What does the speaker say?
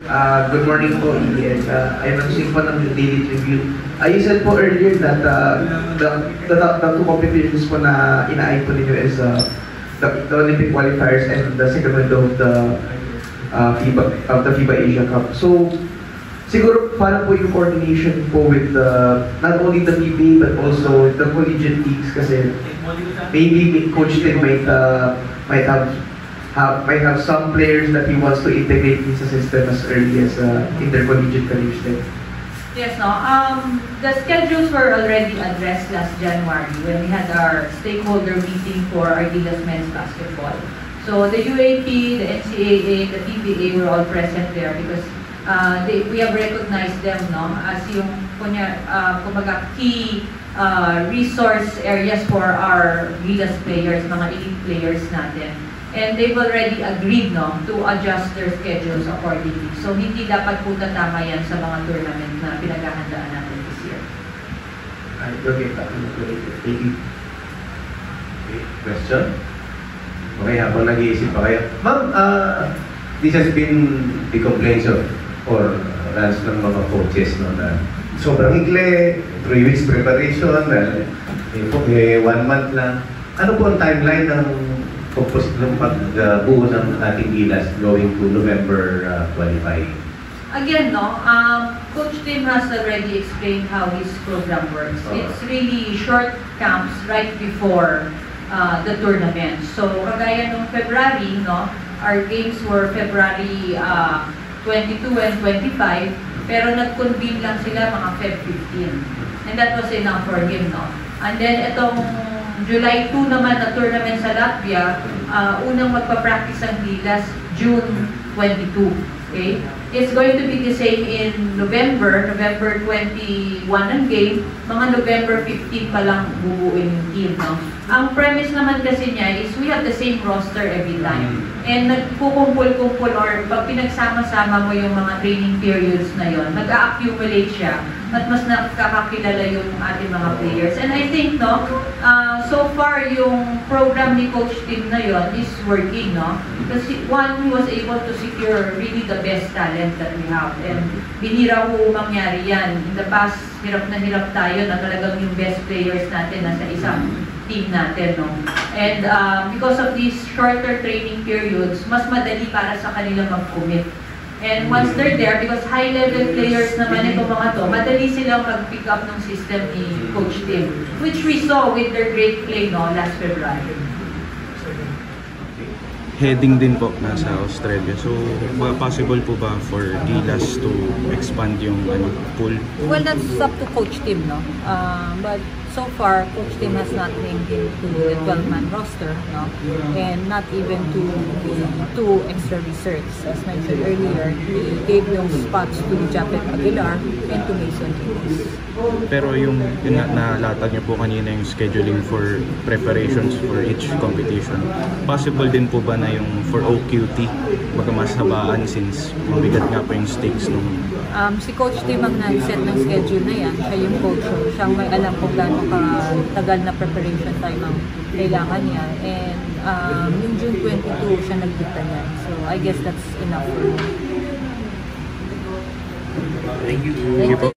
Good morning po, Ian. I'm noticing po ng Daily Tribune. You said po earlier that the two competitions po na ina-eye po ninyo is the Olympic qualifiers and the second window of the FIBA Asia Cup. So, siguro paano po yung coordination po with not only the PBA but also the collegiate leagues kasi maybe Coach Tim might have some players that he wants to integrate in the system as early as intercollegiate college then. Yes, no. The schedules were already addressed last January when we had our stakeholder meeting for Argilas men's basketball. So the UAP, the NCAA, the PBA were all present there because we have recognized them, no, as yung kumbaga key resource areas for our Gilas players, mga elite players natin. And they've already agreed, no, to adjust their schedules accordingly. So hindi dapat po tatama yan sa mga tournament na pinaghahandaan natin this year. Okay, thank you. Okay, question? Okay, habang nag-iisip pa kayo. Ma'am, this has been the complaints of or rants ng mga coaches, no, na sobrang ikli, 3 weeks preparation, 1 month lang. Ano po ang timeline ng pagbuo ng ating Gilas going to November qualifying? Again, no, Coach Tim has already explained how his program works. It's really short camps right before the tournament. So, kagaya nung February, no, our games were February 22 and 25, pero nag-convene lang sila mga Feb 15. And that was enough for him, no. And then, itong July 2 naman na tournament sa Latvia, unang magpa-practice ang Gilas, June 22. Okay? It's going to be the same in November 21 ang game, mga November 15 pa lang bubuin yung team, no? Ang premise naman kasi niya is we have the same roster every time. And nagkukumpul-kumpul or pag pinagsama-sama mo yung mga training periods na yon, nag-accumulate siya at mas nakakakilala yung ating mga players. And I think, no, so far yung program ni Coach Tim na yon is working, no? Kasi one, he was able to secure really the best talent that we have. And binira ho mangyari yan. In the past, hirap na hirap tayo na talagang yung best players natin nasa isang team natin, no? And because of these shorter training periods, mas madali para sa kanila mag-commit. And once they're there, because high-level players naman itong mga to, madali silang mag-pick up ng system ni Coach Tim, which we saw with their great play, no, last February. Heading din po nasa Australia. So, possible po ba for Gilas to expand yung pool? Well, that's up to Coach Tim, no? But so far, Coach Tim has not named him to the 12-man roster, no? And not even to the 2 extra reserves. As mentioned earlier, he gave those spots to Japet Aguilar and to Mason Davis. Pero yung nalatag niyo po kanina yung scheduling for preparations for each competition, possible din po ba na yung for OQT baga mas habaan since mabigat nga po yung stakes nung si Coach Tim ang nag-set ng schedule na yan. Siya yung coach. Siya may alam kung gaano katagal na preparation time ang kailangan niya. And yung June 22, siya nagdikta niya. So I guess that's enough for him. Thank you. Thank you po.